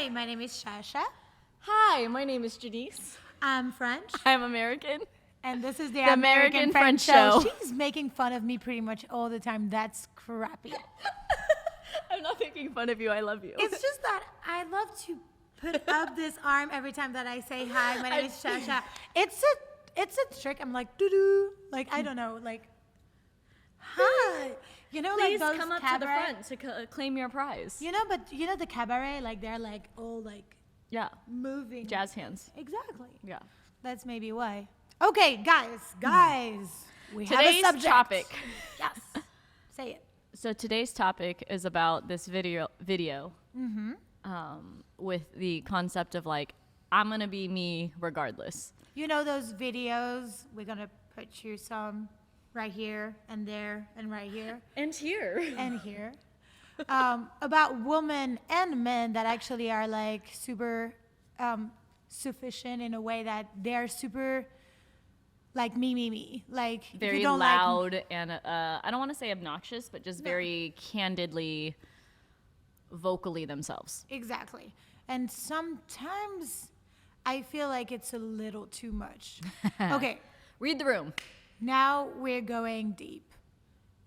Hi, my name is Shasha. Hi, my name is Janice. I'm French. I'm American. And this is the American French Show. She's making fun of me pretty much all the time. That's crappy. I'm not making fun of you. I love you. It's just that I love to put up this arm every time that I say hi. My name is Shasha. It's a trick. I'm like doo-doo. Like I don't know. Like hi. You know, Please like those come up cabaret, to the front to claim your prize. You know, but you know the cabaret, like they're like all like moving. Jazz hands. Exactly. Yeah. That's maybe why. Okay, guys, we Today's have a subject. topic. Yes. Say it. So today's topic is about this video with the concept of like, I'm going to be me regardless. You know those videos? We're going to put you some right here and there and right here. And here. And here. About women and men that actually are like super sufficient in a way that they're super like me. Like very if you don't loud like, and I don't want to say obnoxious, but just very candidly, vocally themselves. Exactly. And sometimes I feel like it's a little too much. Okay. Read the room. Now we're going deep.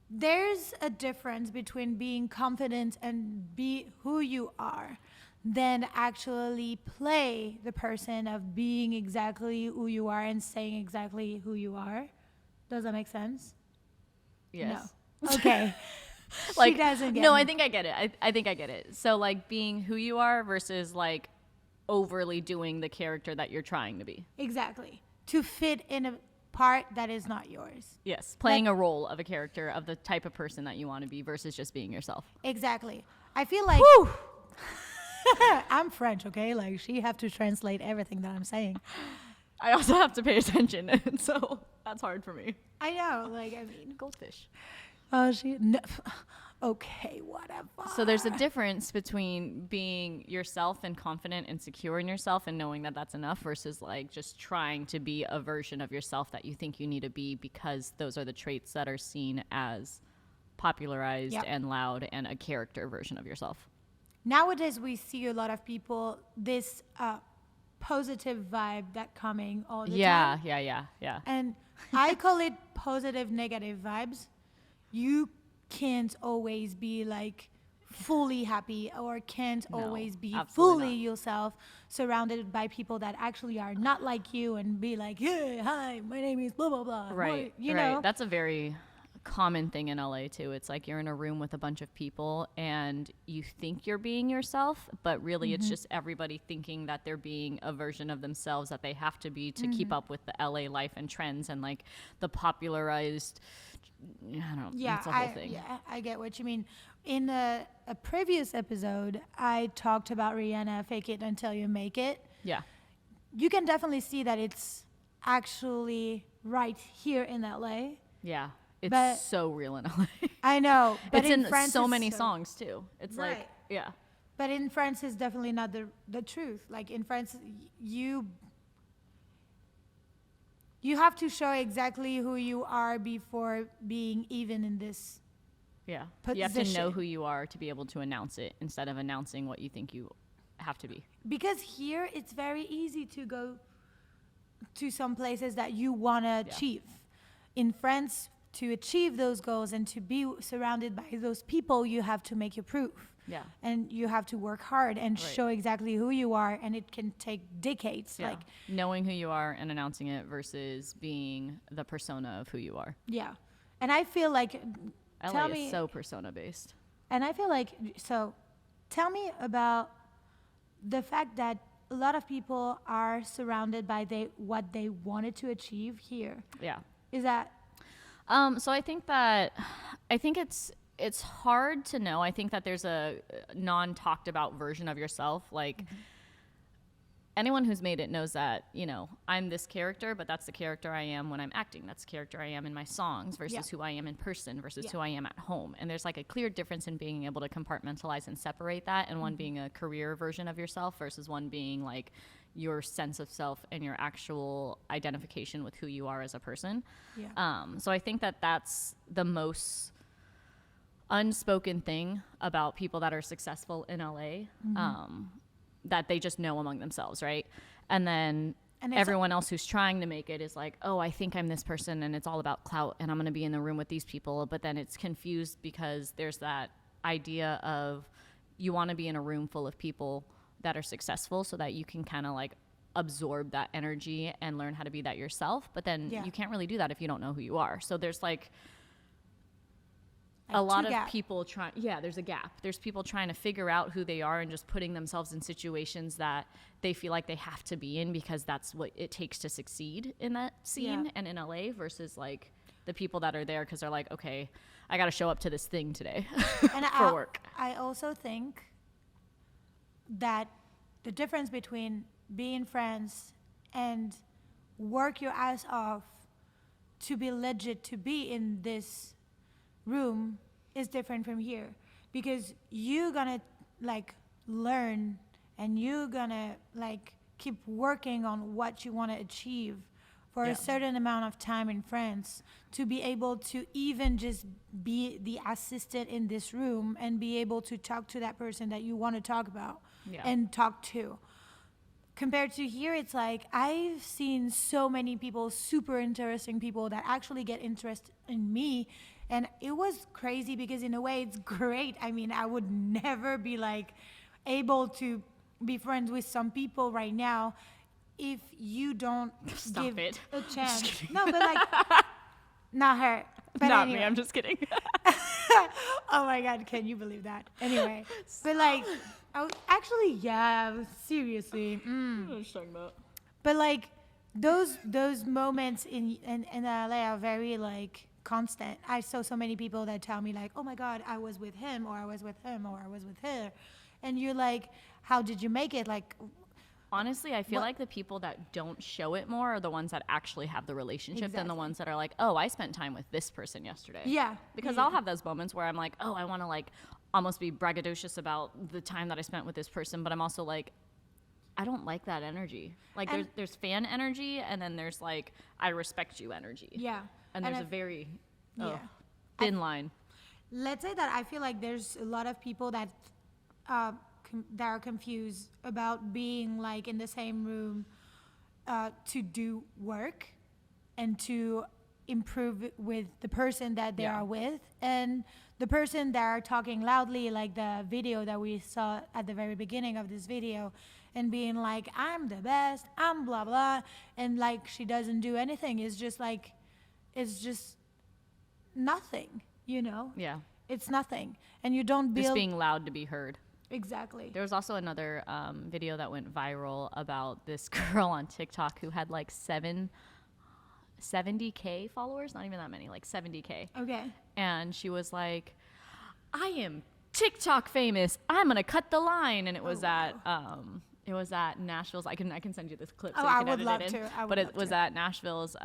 There's a difference between being confident and be who you are than actually play the person of being exactly who you are and saying exactly who you are. Does that make sense? Yes. No. Okay. Like, she doesn't get no, me. I think I get it. I think I get it. So like being who you are versus like overly doing the character that you're trying to be. Exactly. To fit in a part that is not yours. Yes. Playing a role of a character of the type of person that you want to be versus just being yourself. Exactly. I feel like I'm French, okay? Like she have to translate everything that I'm saying. I also have to pay attention, and so that's hard for me. I know, like I mean, Goldfish. Oh, no. Okay, whatever. So there's a difference between being yourself and confident and secure in yourself and knowing that that's enough versus like just trying to be a version of yourself that you think you need to be because those are the traits that are seen as popularized and loud and a character version of yourself. Nowadays, we see a lot of people, this positive vibe that coming all the time. Yeah. And I call it positive, negative vibes. You can't always be like fully happy or can't always be fully yourself surrounded by people that actually are not like you and be like, hey, hi, my name is blah, blah, blah. Right. You know? That's a very common thing in LA too. It's like you're in a room with a bunch of people and you think you're being yourself, but really it's just everybody thinking that they're being a version of themselves that they have to be to keep up with the LA life and trends and like the popularized, I don't know, it's a whole thing. Yeah, I get what you mean. In a previous episode, I talked about Rihanna, Fake It Until You Make It. Yeah. You can definitely see that it's actually right here in LA. Yeah. It's so real in LA. I know. But it's in France so many songs too. It's right. like, yeah. But in France, it's definitely not the truth. Like in France, you have to show exactly who you are before being even in this position. You have to know who you are to be able to announce it instead of announcing what you think you have to be. Because here, it's very easy to go to some places that you want to achieve. In France, to achieve those goals and to be surrounded by those people, you have to make your proof. Yeah. And you have to work hard and show exactly who you are, and it can take decades. Yeah. Like knowing who you are and announcing it versus being the persona of who you are. Yeah. And I feel like LA is so persona based. And I feel like tell me about the fact that a lot of people are surrounded by what they wanted to achieve here. Yeah. Is that so I think it's hard to know. I think that there's a non-talked about version of yourself. Like anyone who's made it knows that, you know, I'm this character, but that's the character I am when I'm acting. That's the character I am in my songs versus who I am in person versus who I am at home. And there's like a clear difference in being able to compartmentalize and separate that, and one being a career version of yourself versus one being like your sense of self and your actual identification with who you are as a person. Yeah. So I think that that's the most unspoken thing about people that are successful in LA. that they just know among themselves, right? And then And it's everyone else who's trying to make it is like, oh, I think I'm this person and it's all about clout and I'm going to be in the room with these people. But then it's confused because there's that idea of you want to be in a room full of people that are successful so that you can kind of like absorb that energy and learn how to be that yourself. But then Yeah. you can't really do that if you don't know who you are. So there's like like a lot two of gap. people trying, yeah, there's a gap. There's people trying to figure out who they are and just putting themselves in situations that they feel like they have to be in because that's what it takes to succeed in that scene Yeah. and in LA versus like the people that are there because they're like, okay, I got to show up to this thing today And for work. I also think that the difference between being friends and work your ass off to be legit to be in this room is different from here, because you're gonna like learn and you're gonna like keep working on what you want to achieve for Yeah. a certain amount of time in France to be able to even just be the assistant in this room and be able to talk to that person that you want to talk about Yeah. and talk to. Compared to here, it's like I've seen so many people, super interesting people that actually get interest in me. And it was crazy because in a way it's great. I mean, I would never be like able to be friends with some people right now if you don't Stop give it. a Just chance. kidding. No, but like, not her. But Not anyway. me, I'm just kidding. Oh my God, can you believe that? Anyway, but like, actually, yeah, seriously. But like, those moments in LA are very like constant. I saw so many people that tell me like, oh my God, I was with him, or I was with him, or I was with her. And you're like, how did you make it? Like, Honestly, I feel What- like the people that don't show it more are the ones that actually have the relationship than the Exactly. ones that are like, oh, I spent time with this person yesterday. yeah. Because yeah. I'll have those moments where I'm like, oh, I want to like almost be braggadocious about the time that I spent with this person, but I'm also like, I don't like that energy. Like And- there's fan energy and then there's like I respect you energy. Yeah. And there's a if- very yeah. thin line. Let's say that I feel like there's a lot of people that that are confused about being like in the same room to do work and to improve with the person that they Yeah. are with, and the person that are talking loudly, like the video that we saw at the very beginning of this video, and being like, I'm the best, I'm blah blah, and like she doesn't do anything. It's just like, it's just nothing, you know? Yeah. It's nothing. And you don't build. Just being loud to be heard. Exactly. There was also another video that went viral about this girl on TikTok who had like 70K followers, not even that many, like 70K. Okay. And she was like, I am TikTok famous. I'm going to cut the line. And it was at Nashville's. I can send you this clip. So Oh, you I can would edit love it in. to. I would But it love was to. at Nashville's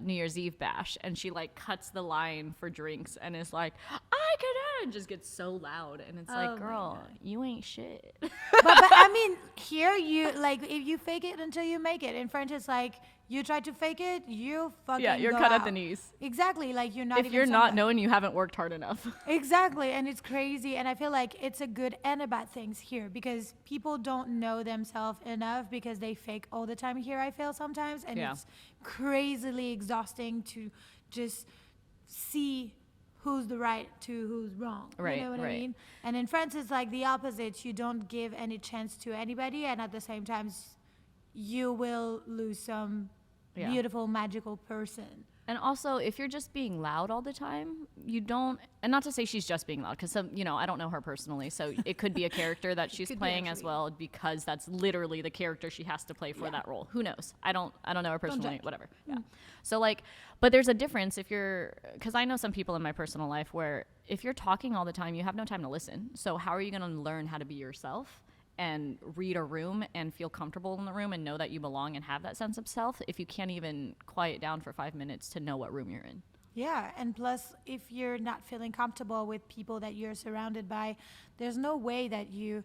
New Year's Eve bash, and she like cuts the line for drinks and is like, I could, and just gets so loud, and it's Oh like, my girl, God. you ain't shit. but I mean, here you like if you fake it until you make it. In French, it's like you try to fake it, you fucking Yeah, you're go cut at the out. knees. Exactly, like you're not. If even you're not somebody. knowing, you haven't worked hard enough. Exactly, and it's crazy, and I feel like it's a good and a bad things here because people don't know themselves enough because they fake all the time here. I feel sometimes, and Yeah. it's crazily exhausting to just see who's the right to who's wrong. Right, You know what I right. mean? And in France, it's like the opposite. You don't give any chance to anybody, and at the same time, you will lose some Yeah. beautiful, magical person. And also, if you're just being loud all the time, you don't. And not to say she's just being loud, because I don't know her personally, so it could be a character that she's could be playing as actually. well, because that's literally the character she has to play for Yeah. that role. Who knows? I don't know her personally. judge. Whatever. Yeah. So like, but there's a difference if you're, because I know some people in my personal life where if you're talking all the time, you have no time to listen. So how are you going to learn how to be yourself and read a room and feel comfortable in the room and know that you belong and have that sense of self if you can't even quiet down for 5 minutes to know what room you're in? Yeah, and plus, if you're not feeling comfortable with people that you're surrounded by, there's no way that you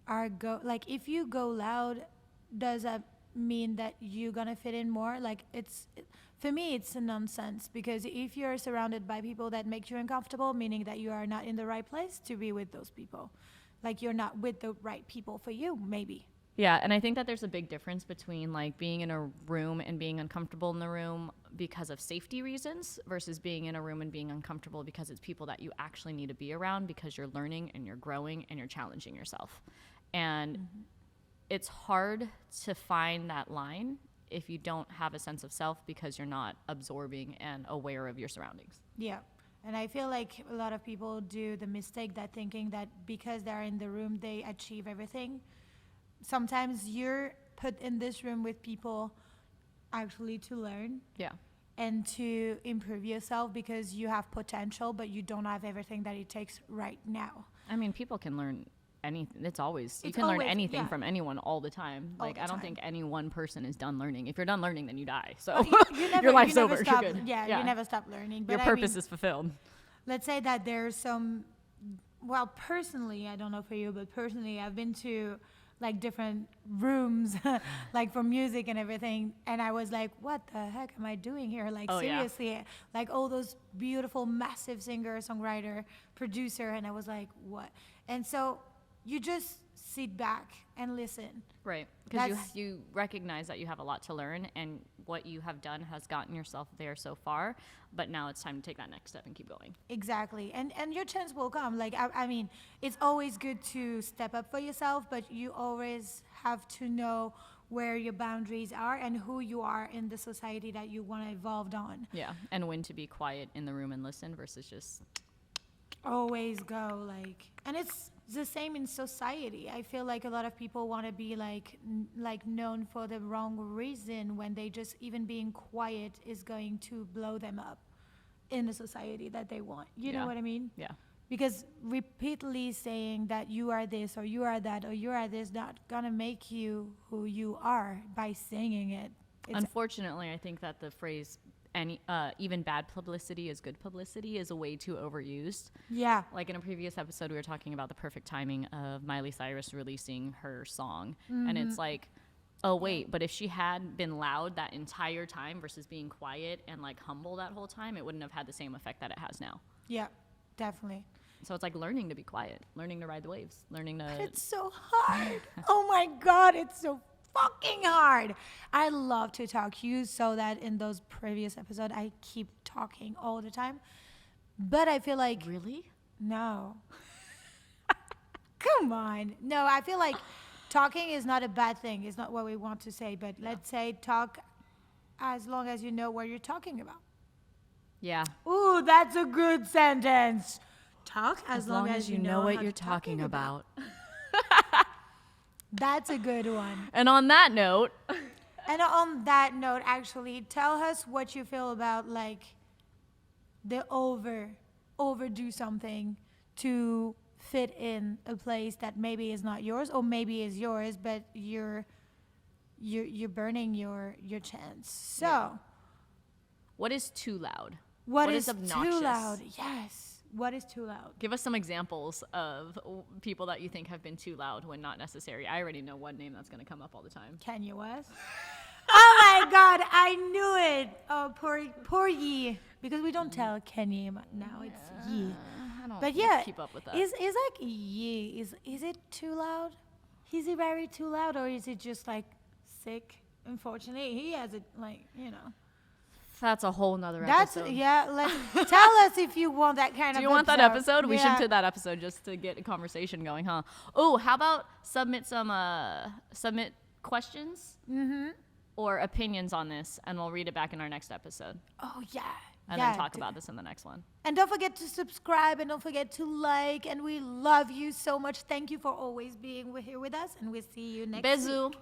are like if you go loud, does that mean that you're gonna fit in more? Like for me, it's a nonsense because if you're surrounded by people that make you uncomfortable, meaning that you are not in the right place to be with those people, like you're not with the right people for you, maybe. Yeah, and I think that there's a big difference between like being in a room and being uncomfortable in the room because of safety reasons versus being in a room and being uncomfortable because it's people that you actually need to be around because you're learning and you're growing and you're challenging yourself. And it's hard to find that line if you don't have a sense of self because you're not absorbing and aware of your surroundings. Yeah. And I feel like a lot of people do the mistake that thinking that because they're in the room, they achieve everything. Sometimes you're put in this room with people actually to learn Yeah. and to improve yourself because you have potential, but you don't have everything that it takes right now. I mean, people can learn anything. You can always, learn anything yeah. from anyone all the time. All Like, the I don't time. think any one person is done learning. If you're done learning, then you die. So Your life's over. Stop, You're good. Yeah, you never stop learning. But Your purpose is fulfilled. let's say that there's some, well, personally, I don't know for you, but personally, I've been to like different rooms, like for music and everything. And I was like, what the heck am I doing here? Like, Oh, yeah. seriously, like all those beautiful, massive singer, songwriter, producer. And I was like, what? And so you just sit back and listen. Right. Because That's- you recognize that you have a lot to learn and what you have done has gotten yourself there so far. But now it's time to take that next step and keep going. Exactly. And your chance will come. Like, I mean, it's always good to step up for yourself, but you always have to know where your boundaries are and who you are in the society that you want to evolve on. Yeah. And when to be quiet in the room and listen versus just. Always go, like, and it's the same in society. I feel like a lot of people want to be like known for the wrong reason when they just even being quiet is going to blow them up in the society that they want. You Yeah. know what I mean? Yeah. Because repeatedly saying that you are this or you are that or you are this not gonna make you who you are by saying it. It's Unfortunately, I think that the phrase even bad publicity is good publicity is a way too overused. yeah. Like in a previous episode, we were talking about the perfect timing of Miley Cyrus releasing her song. And it's like, oh, wait, but if she had been loud that entire time versus being quiet and like humble that whole time, it wouldn't have had the same effect that it has now. Yeah, definitely. So it's like learning to be quiet, learning to ride the waves, learning to. It's so hard. Oh my God, it's so fucking hard. I love to talk. You saw that in those previous episodes. I keep talking all the time. But I feel like, Really? no. Come on. No, I feel like talking is not a bad thing. It's not what we want to say. But let's say talk as long as you know what you're talking about. Yeah. Ooh, that's a good sentence. Talk as long as you know what how you're to talking about. That's a good one. And on that note, And on that note, actually, tell us what you feel about like the overdo something to fit in a place that maybe is not yours or maybe is yours, but you're burning your chance. So, Yeah. What is too loud? what What is is too obnoxious? loud? Yes. What is too loud? Give us some examples of people that you think have been too loud when not necessary. I already know one name that's going to come up all the time. Kanye West. Oh my God, I knew it. Oh, poor Ye. Because we don't tell Kanye now, it's Ye. I don't But yeah, keep up with that. is like Ye, is it too loud? Is he very too loud or is it just like sick? Unfortunately, he has it like, you know. That's a whole nother That's, episode. yeah, tell us if you want that kind of Do you want that episode? We Yeah. should do that episode just to get a conversation going, huh? Oh, how about submit questions or opinions on this, and we'll read it back in our next episode, Oh, yeah. and yeah, then talk about this in the next one. And don't forget to subscribe and don't forget to like. And we love you so much. Thank you for always being here with us. And we'll see you next Bisous. week.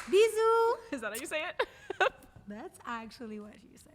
Bisous. Is that how you say it? That's actually what you say.